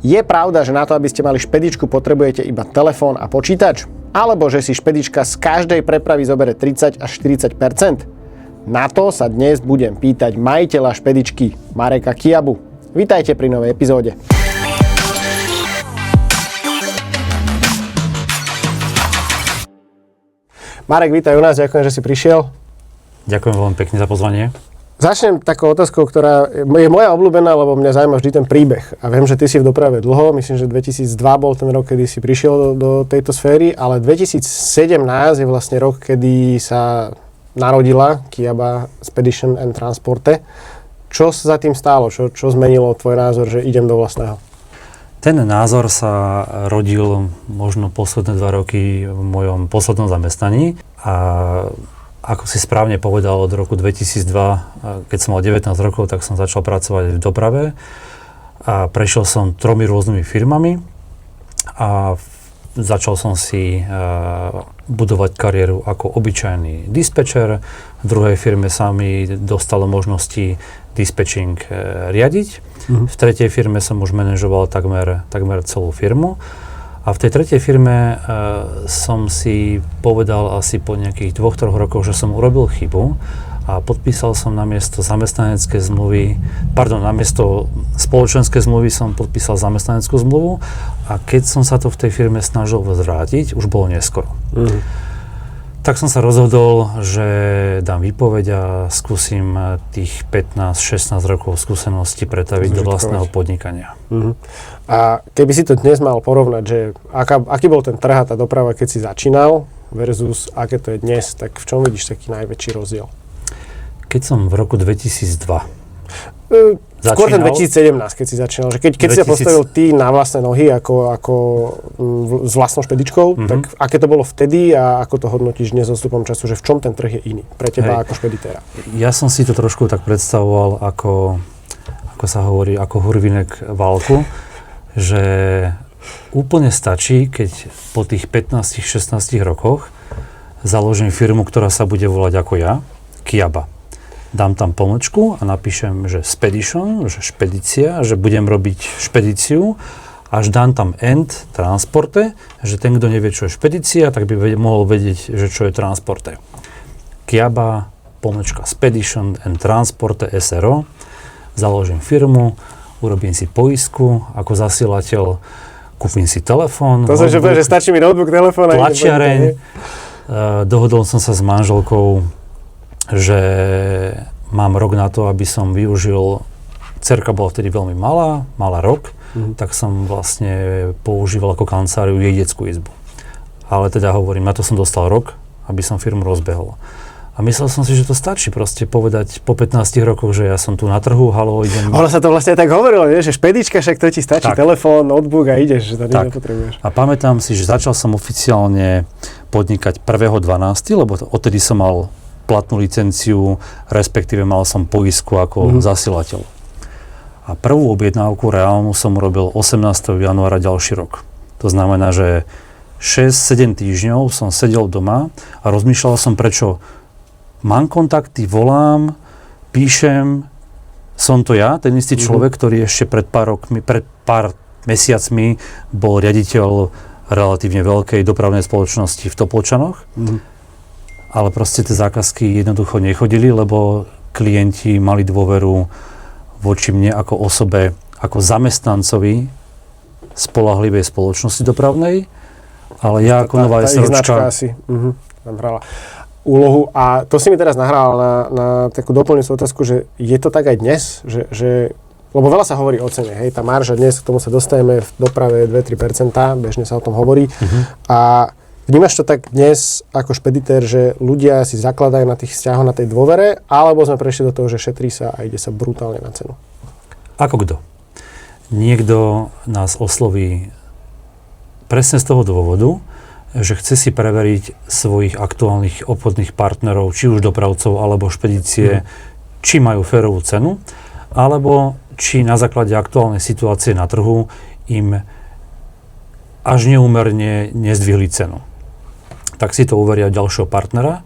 Je pravda, že na to, aby ste mali špedičku, potrebujete iba telefón a počítač? Alebo že si špedička z každej prepravy zobere 30 až 40%? Na to sa dnes budem pýtať majiteľa špedičky Mareka Kiabu. Vítajte pri novej epizóde. Marek, vítaj u nás, ďakujem, že si prišiel. Ďakujem veľmi pekne za pozvanie. Začnem takou otázkou, ktorá je moja obľúbená, lebo mňa zaujíma vždy ten príbeh. A viem, že ty si v doprave dlho, myslím, že 2002 bol ten rok, kedy si prišiel do tejto sféry, ale 2017 je vlastne rok, kedy sa narodila Kiaba Spedition and Transporte. Čo sa za tým stálo? Čo zmenilo tvoj názor, že idem do vlastného? Ten názor sa rodil možno posledné 2 roky v mojom poslednom zamestnaní a ako si správne povedal, od roku 2002, keď som mal 19 rokov, tak som začal pracovať v doprave a prešiel som 3 rôznymi firmami a začal som si budovať kariéru ako obyčajný dispečer. V druhej firme sa mi dostalo možnosti dispečing riadiť. V tretej firme som už manažoval takmer celú firmu. A v tej tretej firme som si povedal asi po nejakých 2-3 rokoch, že som urobil chybu a podpísal som namiesto spoločenskej zmluvy som podpísal zamestnaneckú zmluvu a keď som sa to v tej firme snažil zvrátiť, už bolo neskoro. Tak som sa rozhodol, že dám výpoveď a skúsim tých 15-16 rokov skúsenosti pretaviť do vlastného podnikania. A keby si to dnes mal porovnať, že aký bol ten trh a tá doprava, keď si začínal versus aké to je dnes, tak v čom vidíš taký najväčší rozdiel? Keď som v roku 2002 skôr ten 2017, keď si začínal, že keď si sa postavil ty na vlastné nohy ako s vlastnou špedičkou, tak aké to bolo vtedy a ako to hodnotíš dnes so odstupom času, že v čom ten trh je iný pre teba ako špeditéra? Ja som si to trošku tak predstavoval ako sa hovorí, ako hurvinek válku, že úplne stačí, keď po tých 15-16 rokoch založím firmu, ktorá sa bude volať ako ja, Kiaba. Dám tam pomočku a napíšem, že Spedition, že špedícia, že budem robiť špedíciu, až dám tam end, transporte, že ten, kto nevie, čo je špedícia, tak by mohol vedieť, že čo je transporte. Kiaba, pomočka Spedition and Transporte SRO, založím firmu, urobím si poistku ako zasielateľ, kúpim si telefón. To som že povedal, že stačí mi notebook, telefón. Tlačiareň. Dohodol som sa s manželkou, že mám rok na to, aby som využil, dcerka bola vtedy veľmi malá, mala rok, tak som vlastne používal ako kanceláriu jej detskú izbu. Ale teda hovorím, na to som dostal rok, aby som firmu rozbehol. A myslel som si, že to stačí proste povedať po 15 rokoch, že ja som tu na trhu, halo, idem. Ono sa to vlastne aj tak hovorilo, že špedička, však to ti stačí, telefón, notebook a ideš, že to nepotrebuješ. A pamätám si, že začal som oficiálne podnikať 1.12., lebo odtedy som mal platnú licenciu, respektíve mal som poistku ako zasielateľ. A prvú objednávku reálnu som urobil 18. januára ďalší rok. To znamená, že 6-7 týždňov som sedel doma a rozmýšľal som, prečo mám kontakty, volám, píšem, som to ja, ten istý človek, ktorý ešte pred pár mesiacmi bol riaditeľ relatívne veľkej dopravnej spoločnosti v Topolčanoch. Ale proste tie zákazky jednoducho nechodili, lebo klienti mali dôveru voči mne ako osobe, ako zamestnancovi spoľahlivej spoločnosti dopravnej, ale ja ako nová SROčka asi tam hrala úlohu. A to si mi teraz nahral na takú doplňujúcu otázku, že je to tak aj dnes, že lebo veľa sa hovorí o cene, hej, tá marža dnes, k tomu sa dostaneme v doprave 2-3%, bežne sa o tom hovorí. A vnímaš to tak dnes ako špeditér, že ľudia si zakladajú na tých vzťahoch, na tej dôvere, alebo sme prešli do toho, že šetrí sa a ide sa brutálne na cenu? Ako kto? Niekto nás osloví presne z toho dôvodu, že chce si preveriť svojich aktuálnych obchodných partnerov, či už dopravcov alebo špedície, či majú férovú cenu, alebo či na základe aktuálnej situácie na trhu im až neúmerne nezdvihli cenu. Tak si to uveria ďalšieho partnera.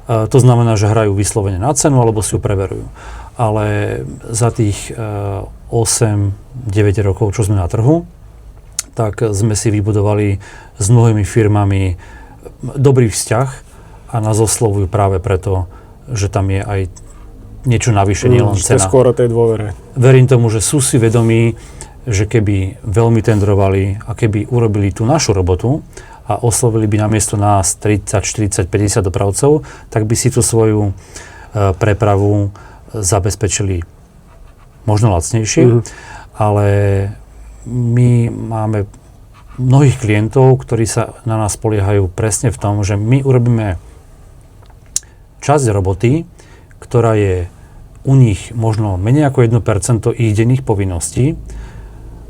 To znamená, že hrajú vyslovene na cenu alebo si ju preverujú. ale za tých 8-9 rokov, čo sme na trhu, tak sme si vybudovali s mnohými firmami dobrý vzťah a nás oslovujú práve preto, že tam je aj niečo navyše, nielen cena. To je skôr o tej dôvere. Verím tomu, že sú si vedomí, že keby veľmi tendrovali a keby urobili tú našu robotu a oslovili by namiesto nás 30, 40, 50 dopravcov, tak by si tú svoju prepravu zabezpečili možno lacnejšie, ale my máme mnohých klientov, ktorí sa na nás spoliehajú presne v tom, že my urobíme časť roboty, ktorá je u nich možno menej ako 1% ich denných povinností,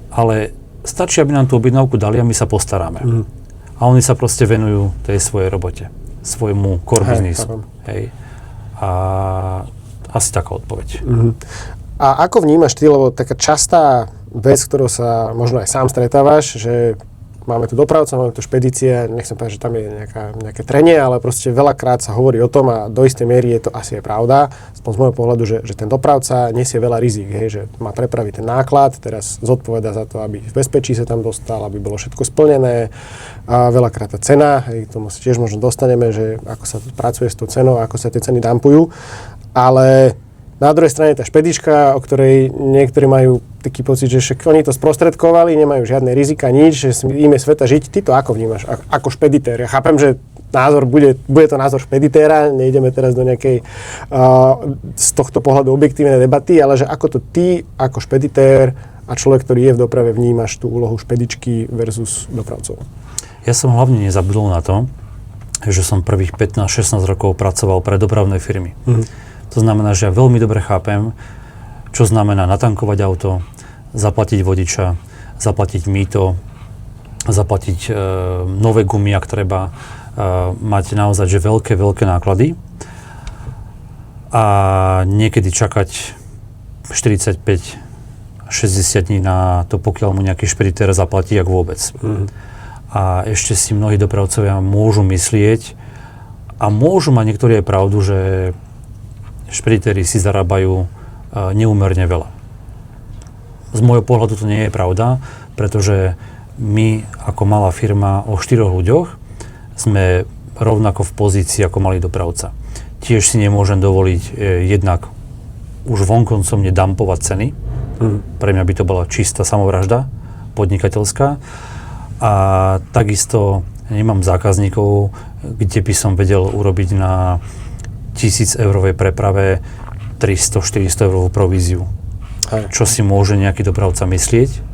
ale stačí, aby nám tú objednávku dali a my sa postaráme. A oni sa proste venujú tej svojej robote, svojmu core biznisu. Hej. A asi taká odpoveď. A ako vnímaš ty, lebo taká častá vec, ktorou sa možno aj sám stretávaš, že máme tu dopravcov, máme tu špedície, nechcem povedať, že tam je nejaké trenie, ale proste veľakrát sa hovorí o tom a do istej miery je to asi aj pravda, aspoň z môjho pohľadu, že ten dopravca nesie veľa rizik, hej, že má prepraviť ten náklad, teraz zodpoveda za to, aby v bezpečí sa tam dostal, aby bolo všetko splnené a veľakrát tá cena, hej, k tomu sa tiež možno dostaneme, že ako sa pracuje s tou cenou, ako sa tie ceny dumpujú, ale na druhej strane tá špedička, o ktorej niektorí majú taký pocit, že však oni to sprostredkovali, nemajú žiadne rizika, nič, že im je sveta žiť. Ty to ako vnímaš? Ako špeditér? Ja chápem, že názor bude to názor špeditéra, nejdeme teraz do nejakej z tohto pohľadu objektívnej debaty, ale že ako to ty, ako špeditér a človek, ktorý je v doprave, vnímaš tú úlohu špedičky versus dopravcov? Ja som hlavne nezabudol na to, že som prvých 15-16 rokov pracoval pre dopravné firmy. To znamená, že ja veľmi dobre chápem, čo znamená natankovať auto, zaplatiť vodiča, zaplatiť mýto, zaplatiť nové gumy, ak treba, mať naozaj že veľké náklady a niekedy čakať 45-60 dní na to, pokiaľ mu nejaký špeditér zaplatí, ak vôbec. A ešte si mnohí dopravcovia môžu myslieť a môžu mať niektorí aj pravdu, že špeditéri si zarábajú neúmerne veľa. Z môjho pohľadu to nie je pravda, pretože my ako malá firma o 4 ľuďoch sme rovnako v pozícii ako malý dopravca. Tiež si nemôžem dovoliť jednak už vonkoncom nedumpovať ceny. Pre mňa by to bola čistá samovražda podnikateľská. A takisto nemám zákazníkov, kde by som vedel urobiť na 1000-eurovej preprave 300-400 eurovú províziu. Čo si môže nejaký dopravca myslieť,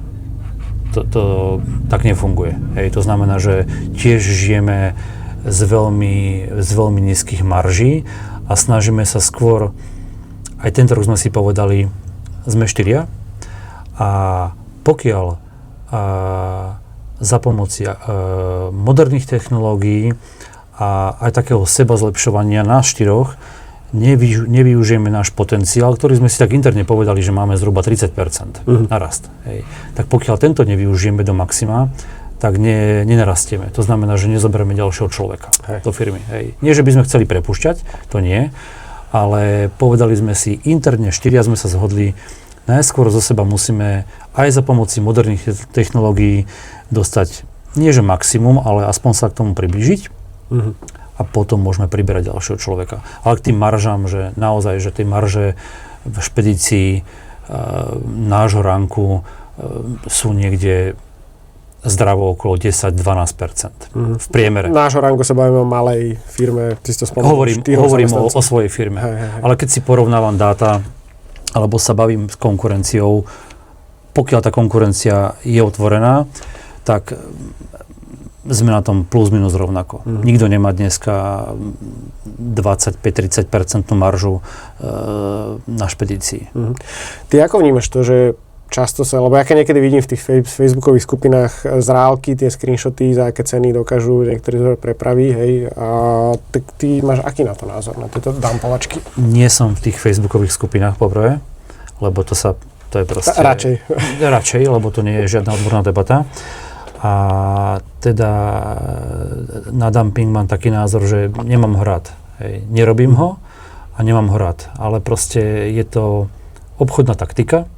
to tak nefunguje. Hej, to znamená, že tiež žijeme z veľmi nízkych marží a snažíme sa skôr, aj tento rok sme si povedali, sme 4 a pokiaľ za pomoci moderných technológií a aj takého seba zlepšovania nás 4 nevyužijeme náš potenciál, ktorý sme si tak interne povedali, že máme zhruba 30% narast. Hej. Tak pokiaľ tento nevyužijeme do maxima, tak nenarastieme. To znamená, že nezoberieme ďalšieho človeka do firmy. Hej. Nie, že by sme chceli prepúšťať, to nie, ale povedali sme si interne, 4 sme sa zhodli, najskôr zo seba musíme aj za pomoci moderných technológií dostať nie že maximum, ale aspoň sa k tomu priblížiť. A potom môžeme priberať ďalšieho človeka. Ale k tým maržám, že naozaj, že tie marže v špedícii nášho ranku sú niekde zdravo okolo 10-12% v priemere. Nášho ranku sa bavíme o malej firme, ty si to spomenul. Hovorím o svojej firme. Ale keď si porovnávam dáta, alebo sa bavím s konkurenciou, pokiaľ tá konkurencia je otvorená, tak sme na tom plus minus rovnako. Nikto nemá dneska 25-30% maržu na špedícii. Ty ako vnímaš to, že často sa, lebo ja keď niekedy vidím v tých facebookových skupinách zrálky, tie screenshoty, za aké ceny dokážu niektorí prepraví, hej, a tak ty máš aký na to názor, na tieto dumpovačky? Nie som v tých facebookových skupinách poprvé, lebo to je proste... Radšej, lebo to nie je žiadna odborná debata. A teda na dumping mám taký názor, že nemám ho rád. Hej. Nerobím ho a nemám ho rád. Ale proste je to obchodná taktika,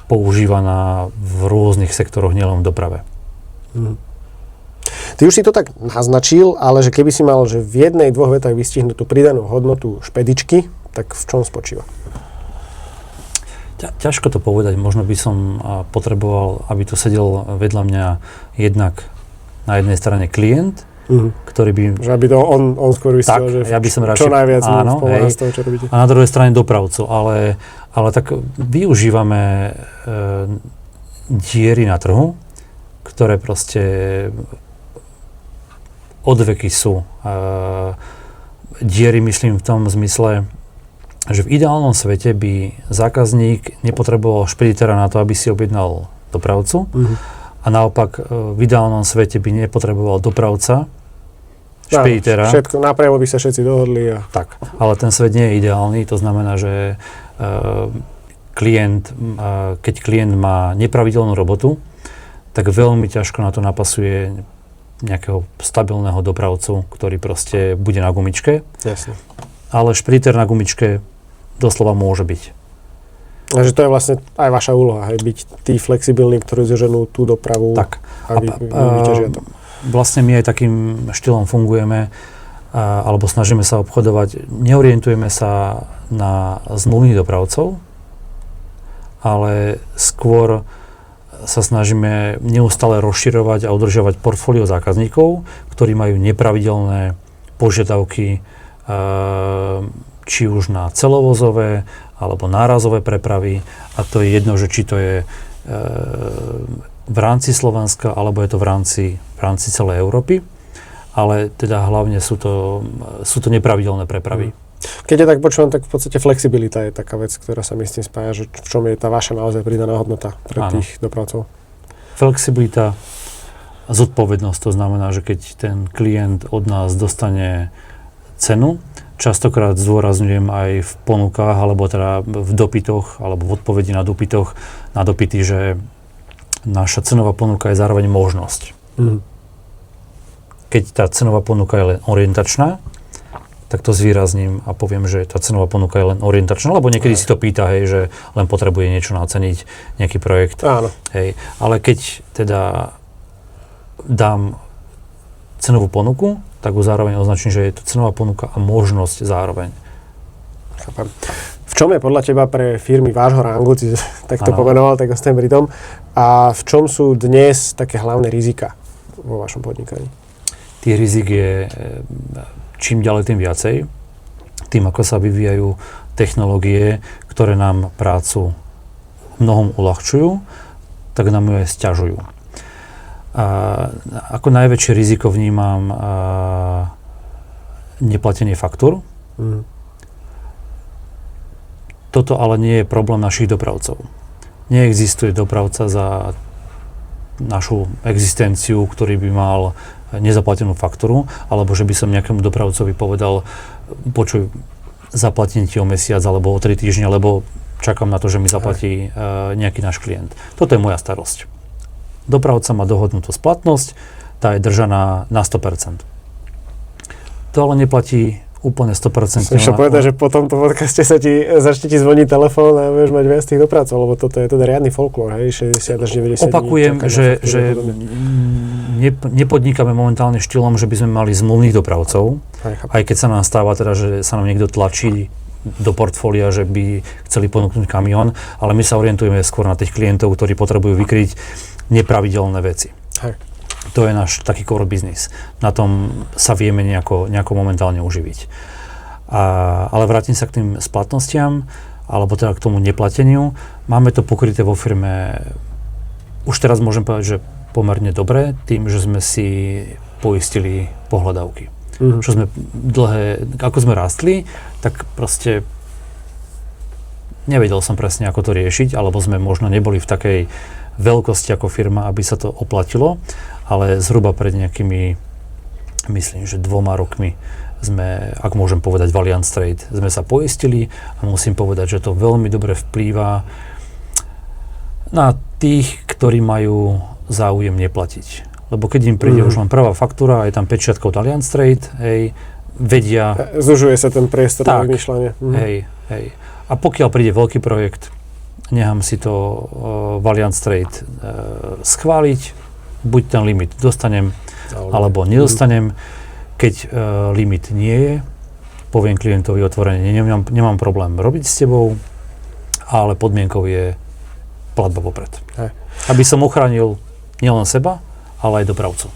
používaná v rôznych sektoroch, nielen v doprave. Ty už si to tak naznačil, ale že keby si mal že v jednej, dvoch vetách vystihnúť tú pridanú hodnotu špedičky, tak v čom spočíva? Ťažko to povedať. Možno by som potreboval, aby tu sedel vedľa mňa jednak na jednej strane klient, ktorý by... Že aby to on skôr vystil, že ja by som čo najviac mu pomáha z toho, čo robíte. A na druhej strane dopravcu. Ale tak využívame diery na trhu, ktoré proste odveky sú. Diery myslím v tom zmysle, že v ideálnom svete by zákazník nepotreboval špeditera na to, aby si objednal dopravcu. A naopak v ideálnom svete by nepotreboval dopravca, špeditera. Všetko, napravo by sa všetci dohodli. Tak, ale ten svet nie je ideálny, to znamená, že keď klient má nepravidelnú robotu, tak veľmi ťažko na to napasuje nejakého stabilného dopravcu, ktorý proste bude na gumičke. Jasne. Ale špediter na gumičke doslova môže byť. Takže to je vlastne aj vaša úloha, byť tí flexibilní, ktorí zoženú tú dopravu tak. A vyťažia to. Vlastne my aj takým štýlom fungujeme, alebo snažíme sa obchodovať. Neorientujeme sa na zmluvných dopravcov, ale skôr sa snažíme neustále rozširovať a udržovať portfólio zákazníkov, ktorí majú nepravidelné požiadavky, či už na celovozové alebo nárazové prepravy. A to je jedno, že či to je v rámci Slovenska, alebo je to v rámci celej Európy. Ale teda hlavne sú to nepravidelné prepravy. Keď ja tak počúvam, tak v podstate flexibilita je taká vec, ktorá sa mi s tým spája, že v čom je tá vaša naozaj pridaná hodnota pre tých dopravcov. Flexibilita, zodpovednosť, to znamená, že keď ten klient od nás dostane cenu, častokrát zdôrazňujem aj v ponukách, alebo teda v dopytoch, alebo v odpovedi na dopyty, že naša cenová ponuka je zároveň možnosť. Keď tá cenová ponuka je len orientačná, tak to zvýrazním a poviem, že tá cenová ponuka je len orientačná, lebo niekedy si to pýta, hej, že len potrebuje niečo naceniť, nejaký projekt. Áno. Hej. Ale keď teda dám cenovú ponuku, tak ho zároveň označím, že je to cenová ponuka a možnosť zároveň. Chápem. V čom je podľa teba pre firmy vášho rangu, ty tak to pomenoval, tak ostajem pri tom, a v čom sú dnes také hlavné rizika vo vašom podnikaní? Tých rizik je čím ďalej, tým viacej. Tým, ako sa vyvíjajú technológie, ktoré nám prácu mnohom uľahčujú, tak nám ju aj sťažujú. A ako najväčšie riziko vnímam neplatenie faktúr. Toto ale nie je problém našich dopravcov. Neexistuje dopravca za našu existenciu, ktorý by mal nezaplatenú faktúru, alebo že by som nejakému dopravcovi povedal, počuj, zaplatím ti o mesiac alebo o 3 týždne, lebo čakám na to, že mi zaplatí nejaký náš klient. Toto je moja starosť. Dopravca má dohodnutú splatnosť, tá je držaná na 100%. To ale neplatí úplne 100%. Chcem povedať, že po tomto podcaste začne ti zvoniť telefón a budeš mať viac tých dopravcov, lebo toto je teda riadny folklór, hej, 60 až 90 Opakujem, že nepodnikáme momentálne štýlom, že by sme mali zmluvných dopravcov, aj keď sa nám stáva teda, že sa nám niekto tlačí do portfólia, že by chceli ponúknuť kamión, ale my sa orientujeme skôr na tých klientov, ktorí potrebujú vykryť nepravidelné veci. Hej. To je náš taký core business. Na tom sa vieme nejako momentálne uživiť. Ale vrátim sa k tým splatnostiam, alebo teda k tomu neplateniu. Máme to pokryté vo firme, už teraz môžem povedať, že pomerne dobre, tým, že sme si poistili pohľadávky. Čo sme ako sme rástli, tak proste nevedel som presne, ako to riešiť, alebo sme možno neboli v takej veľkosti ako firma, aby sa to oplatilo, ale zhruba pred nejakými, myslím, že 2 rokmi sme, ak môžem povedať, v Allianz Trade, sme sa poistili a musím povedať, že to veľmi dobre vplýva na tých, ktorí majú záujem neplatiť. Lebo keď im príde už len prvá faktúra, je tam pečiatka od Allianz Trade, hej, vedia... Zužuje sa ten priestor na Tak, vymýšľanie. hej. A pokiaľ príde veľký projekt, nechám si to Valiant Trade schváliť, buď ten limit dostanem, alebo nedostanem. Keď limit nie je, poviem klientovi otvorene, nemám problém robiť s tebou, ale podmienkou je platba vopred. Aby som ochránil nielen seba, ale aj dopravcu.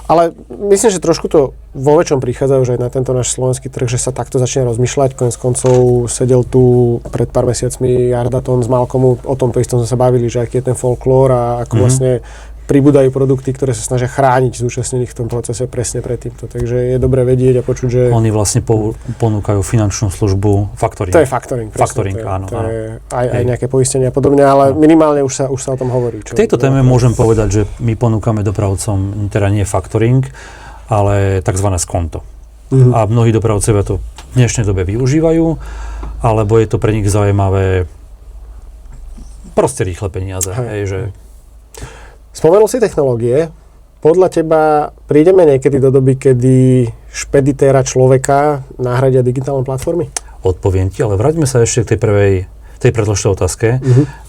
Ale myslím, že trošku to vo väčšom prichádza už aj na tento náš slovenský trh, že sa takto začne rozmýšľať. Koniec koncov sedel tu pred pár mesiacmi Ardaton s Malcolmu, o tomto istom sme sa bavili, že aký je ten folklór a ako vlastne pribúdajú produkty, ktoré sa snažia chrániť zúčastnených v tom procese presne pred týmto. Takže je dobré vedieť a počuť, že... Oni vlastne ponúkajú finančnú službu faktoring. To je faktoring. Faktoring, áno. To je aj nejaké poistenie a podobne, ale minimálne už sa o tom hovorí. K tejto téme môžem povedať, že my ponúkame dopravcom teda nie faktoring, ale tzv. Skonto. A mnohí dopravcovia to v dnešnej dobe využívajú, alebo je to pre nich zaujímavé proste rýchle peniaze. Že... Spomenul si technológie. Podľa teba prídeme niekedy do doby, kedy špeditéra človeka nahradia digitálne platformy? Odpoviem ti, ale vráťme sa ešte k tej predložitej otázke,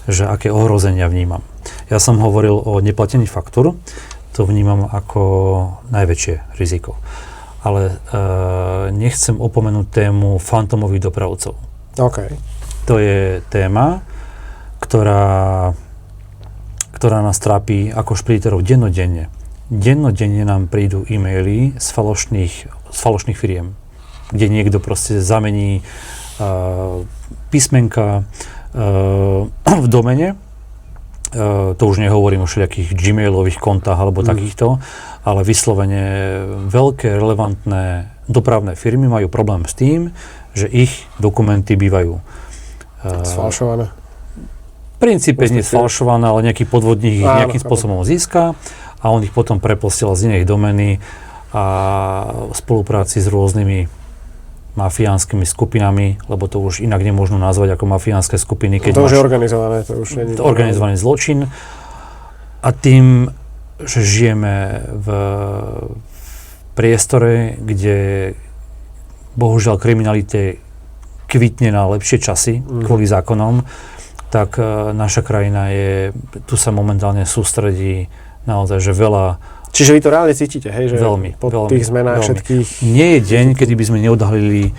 že aké ohrozenia vnímam. Ja som hovoril o neplatení faktúr, to vnímam ako najväčšie riziko. Ale nechcem opomenúť tému fantomových dopravcov. OK. To je téma, ktorá nás trápi ako špediterov dennodenne. Dennodenne nám prídu e-maily z falošných firiem, kde niekto proste zamení písmenka v domene. To už nehovorím o všelijakých gmailových kontách alebo takýchto, ale vyslovene veľké relevantné dopravné firmy majú problém s tým, že ich dokumenty bývajú sfalšované. V princípe nie sfalšované, ale nejaký podvodník ich nejakým spôsobom získa a on ich potom preposiela z inej domeny a v spolupráci s rôznymi mafiánskymi skupinami, lebo to už inak nemôžno nazvať ako mafiánske skupiny. Keď to už je organizované. To už nie je organizovaný zločin. A tým, že žijeme v priestore, kde bohužiaľ kriminalite kvitne na lepšie časy kvôli zákonom, tak naša krajina tu sa momentálne sústredí naozaj, že veľa... Čiže vy to reálne cítite, hej? Že veľmi. Tých zmenách všetkých... Nie je deň, kedy by sme neodhalili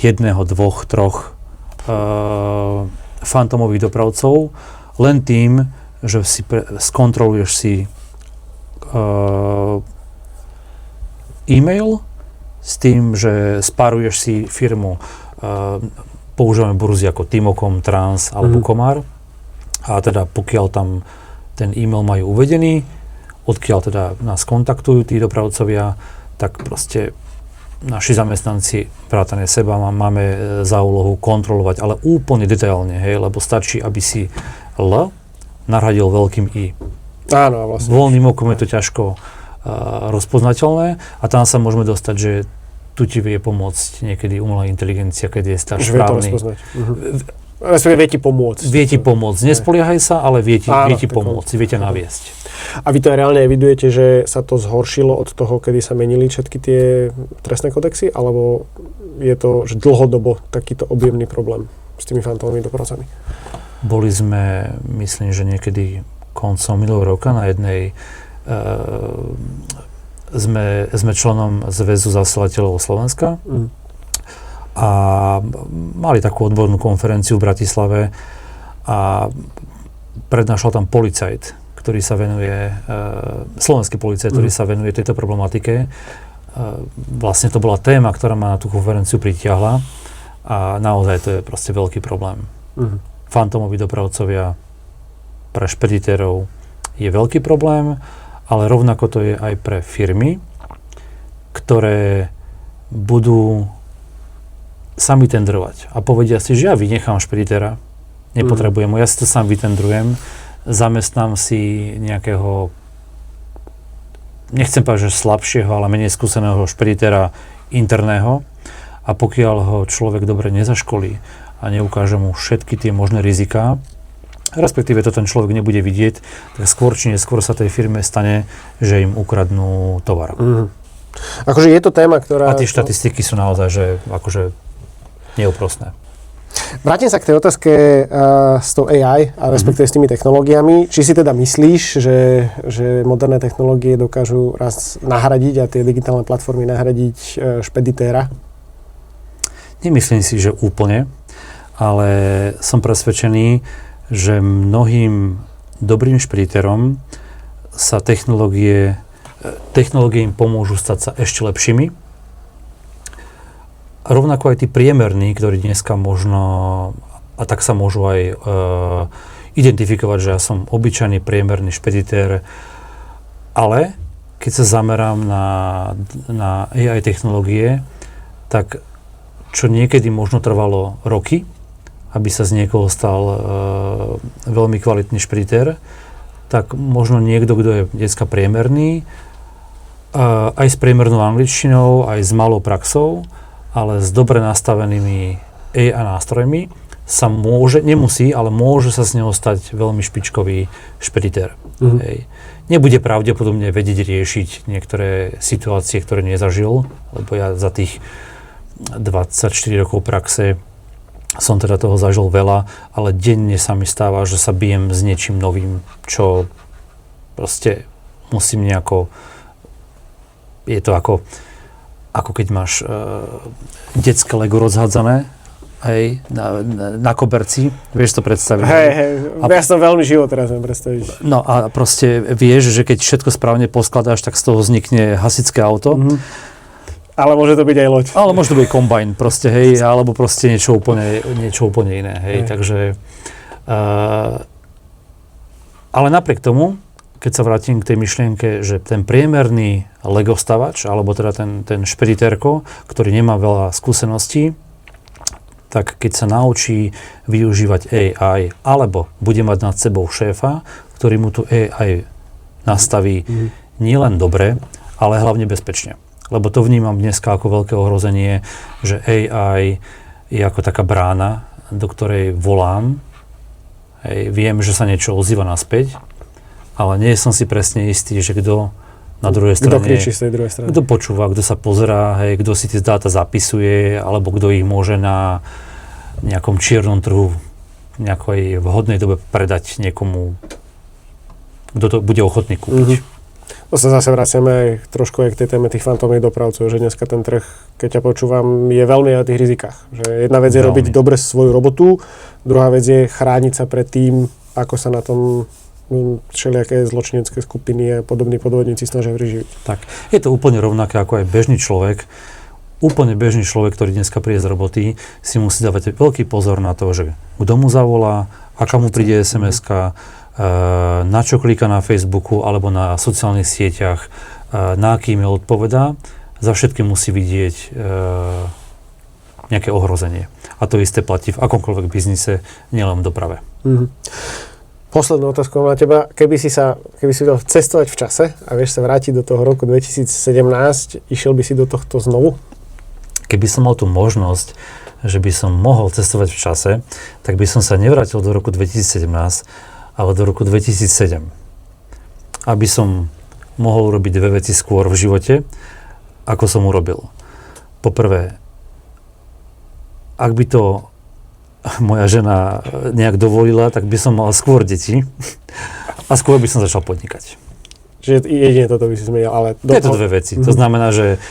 1, 2, 3 fantomových dopravcov, len tým, že si skontroluješ si e-mail s tým, že spáruješ si firmu, používame burzy ako Timocom, Trans alebo Komár. A teda pokiaľ tam ten e-mail majú uvedený, odkiaľ teda nás kontaktujú tí dopravcovia, tak proste naši zamestnanci, vrátane seba, máme za úlohu kontrolovať, ale úplne detailne, hej, lebo stačí, aby si L nahradil veľkým I. Áno, vlastne. Voľným okom je to ťažko rozpoznateľné a tam sa môžeme dostať, že tu ti vie pomôcť niekedy umelá inteligencia, keď je stáž správny. Vie to rozpoznať. Respektíve vie ti pomôcť. Vie ti pomôcť. Nespoliehaj sa, ale vie ti pomôcť, vie ťa naviesť. A vy to aj reálne evidujete, že sa to zhoršilo od toho, kedy sa menili všetky tie trestné kodexy, alebo je to že dlhodobo takýto objemný problém s tými fantomovými dopravcami? Boli sme, myslím, že niekedy koncom minulého roka na jednej sme členom Zväzu zasielateľov Slovenska a mali takú odbornú konferenciu v Bratislave a prednášal tam policajt, ktorý sa venuje, slovenský policajt, ktorý sa venuje tejto problematike. Vlastne to bola téma, ktorá ma na tú konferenciu pritiahla a naozaj to je proste veľký problém. Fantomoví dopravcovia pre špeditérov je veľký problém, ale rovnako to je aj pre firmy, ktoré budú sami tendrovať a povedia si, že ja vynechám špeditéra, nepotrebujem ho, ja si to sám vytendrujem, zamestnám si nejakého, nechcem povedať, že slabšieho, ale menej skúseného špeditéra interného a pokiaľ ho človek dobre nezaškolí a neukáže mu všetky tie možné riziká, respektíve to ten človek nebude vidieť, tak skôr či neskôr sa tej firme stane, že im ukradnú tovar. Akože je to téma, ktorá... A tie štatistiky sú naozaj, že akože neúprosné. Vrátim sa k tej otázke s tou AI a respektíve s tými technológiami. Či si teda myslíš, že moderné technológie dokážu raz nahradiť a tie digitálne platformy nahradiť špeditéra? Nemyslím si, že úplne, ale som presvedčený, že mnohým dobrým špeditérom sa technológie im pomôžu stať sa ešte lepšími. A rovnako aj tí priemerní, ktorí dneska možno, a tak sa môžu aj identifikovať, že ja som obyčajný priemerný špeditér, ale keď sa zamerám na AI technológie, tak čo niekedy možno trvalo roky, aby sa z niekoho stal veľmi kvalitný špeditér, tak možno niekto, kto je dneska priemerný, aj s priemernou angličtinou, aj s malou praxou, ale s dobre nastavenými AI nástrojmi sa nemusí, ale môže sa z neho stať veľmi špičkový špeditér. Hej. Nebude pravdepodobne vedieť riešiť niektoré situácie, ktoré nezažil, lebo ja za tých 24 rokov praxe som teda toho zažil veľa, ale denne sa mi stáva, že sa bijem s niečím novým, čo proste musím nejako... Je to ako keď máš detské Lego rozhádzané, hej, na koberci, vieš to predstaviť. Hej, ja som veľmi živo teraz viem predstaviť. No a proste vieš, že keď všetko správne poskladáš, tak z toho vznikne hasičské auto. Ale môže to byť aj loď. Ale môže to byť kombajn proste, hej, alebo proste niečo úplne iné, hej, takže... ale napriek tomu, keď sa vrátim k tej myšlienke, že ten priemerný legostavač, alebo teda ten špeditérko, ktorý nemá veľa skúseností, tak keď sa naučí využívať AI, alebo bude mať nad sebou šéfa, ktorý mu tu AI nastaví nielen dobre, ale hlavne bezpečne. Lebo to vnímam dneska ako veľké ohrozenie, že AI je ako taká brána, do ktorej volám. Hej, viem, že sa niečo ozýva naspäť, ale nie som si presne istý, že kto na druhej strane... Kto kričí z tej druhej strany? Kto počúva, kto sa pozerá, hej, kto si tie dáta zapisuje, alebo kto ich môže na nejakom čiernom trhu v nejakej vhodnej dobe predať niekomu, kto to bude ochotný kúpiť. To sa zase vraciame aj trošku aj k tej téme tých fantómnych dopravcov, že dneska ten trh, keď ťa počúvam, je veľmi o tých rizikách. Že jedna vec je robiť dobre svoju robotu, druhá vec je chrániť sa pred tým, ako sa na tom všelijaké zločinecké skupiny a podobní podvodníci snažia vyživiť. Tak, je to úplne rovnaké ako aj bežný človek. Úplne bežný človek, ktorý dneska príde z roboty, si musí dávať veľký pozor na to, že kto mu zavolá, aká mu príde SMS-ka, na čo klika na Facebooku alebo na sociálnych sieťach, na aký e-mail odpovedá. Za všetkým musí vidieť nejaké ohrozenie. A to isté platí v akomkoľvek biznise, nielen v doprave. Poslednú otázku na teba. Keby si dal cestovať v čase a vieš sa vrátiť do toho roku 2017, išiel by si do tohto znovu? Keby som mal tú možnosť, že by som mohol cestovať v čase, tak by som sa nevrátil do roku 2017, ale do roku 2007. Aby som mohol robiť dve veci skôr v živote, ako som urobil. Poprvé, ak by to moja žena nejak dovolila, tak by som mal skôr deti a skôr by som začal podnikať. Čiže jedine toto by si zmenil, ale... Je to dve veci. To znamená, že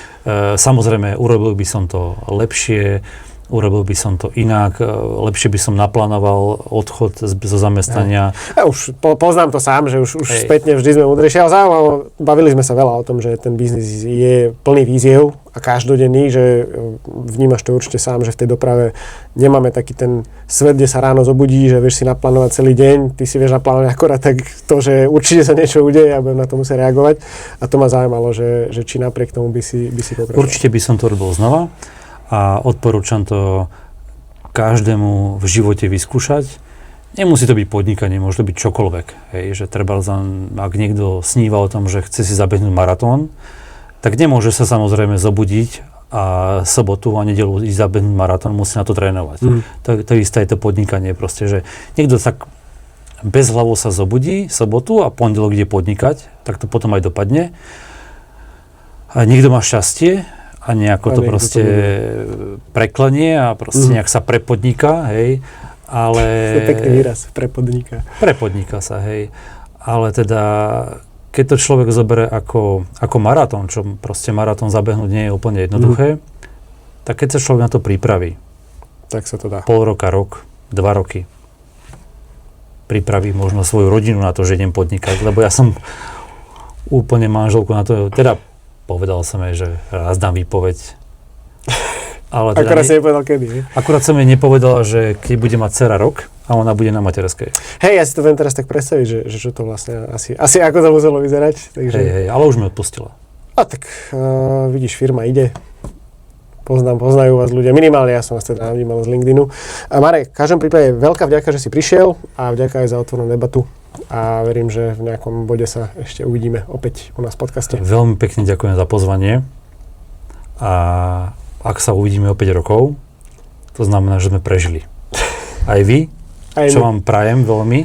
samozrejme urobil by som to lepšie, urobil by som to inak, lepšie by som naplánoval odchod zo zamestnania. Ja už poznám to sám, že už spätne vždy sme múdrejšie, ale zaujímavé, bavili sme sa veľa o tom, že ten biznis je plný víziev a každodenný, že vnímaš to určite sám, že v tej doprave nemáme taký ten svet, kde sa ráno zobudí, že vieš si naplánovať celý deň, ty si vieš naplánovať akorát tak to, že určite sa niečo udeje a budem na to musieť reagovať. A to ma zaujímalo, že či napriek tomu by si pokračoval. Určite by som to robil znova. A odporúčam to každému v živote vyskúšať. Nemusí to byť podnikanie, môže to byť čokoľvek. Hej, že treba, ak niekto sníva o tom, že chce si zabehnúť maratón, tak nemôže sa samozrejme zobudiť a sobotu a nedeľu ísť zabehnúť maratón, musí na to trénovať. To isté je to podnikanie proste, že niekto tak bez hlavo sa zobudí sobotu a pondelok ide podnikať, tak to potom aj dopadne. A niekto má šťastie a nejako to proste preklenie a proste nejak sa prepodniká, hej. Ale... To je pekný výraz, prepodniká. Prepodniká sa, hej. Ale teda, keď to človek zoberie ako maratón, čo proste maratón zabehnúť nie je úplne jednoduché, tak keď sa človek na to pripraví, tak sa to dá. Pol roka, rok, 2 roky, pripraví možno svoju rodinu na to, že idem podnikať, lebo ja som úplne manželku na to, teda povedal som jej, že raz dám výpoveď. Ale teda akurát si nepovedal kedy, ne? Akurát som jej nepovedal, že keď bude mať dcera rok a ona bude na materskej. Hej, ja si to viem teraz tak predstaviť, že čo to vlastne asi ako to muselo vyzerať. Takže... Hej, ale už mi odpustila. A tak vidíš, firma ide. Poznajú vás ľudia. Minimálne ja som vás teda navnímal z LinkedInu. A Marek, v každom prípade veľká vďaka, že si prišiel a vďaka aj za otvorenú debatu. A verím, že v nejakom bode sa ešte uvidíme opäť u nás v podcaste. Veľmi pekne ďakujem za pozvanie. A ak sa uvidíme o 5 rokov, to znamená, že sme prežili. Aj vy, čo vám prajem veľmi,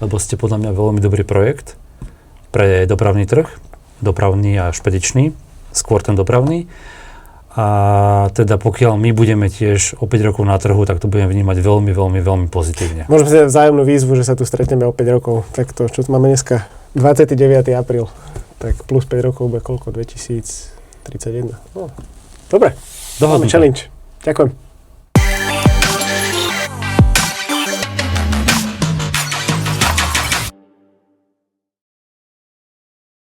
lebo ste podľa mňa veľmi dobrý projekt pre dopravný trh, dopravný a špedičný, skôr ten dopravný. A teda pokiaľ my budeme tiež o 5 rokov na trhu, tak to budeme vnímať veľmi, veľmi, veľmi pozitívne. Môžeme si dať vzájomnú výzvu, že sa tu stretneme o 5 rokov. Tak to, čo tu máme dneska? 29. apríl. Tak plus 5 rokov bude koľko? 2031. No. Dobre. Máme challenge. Ďakujem.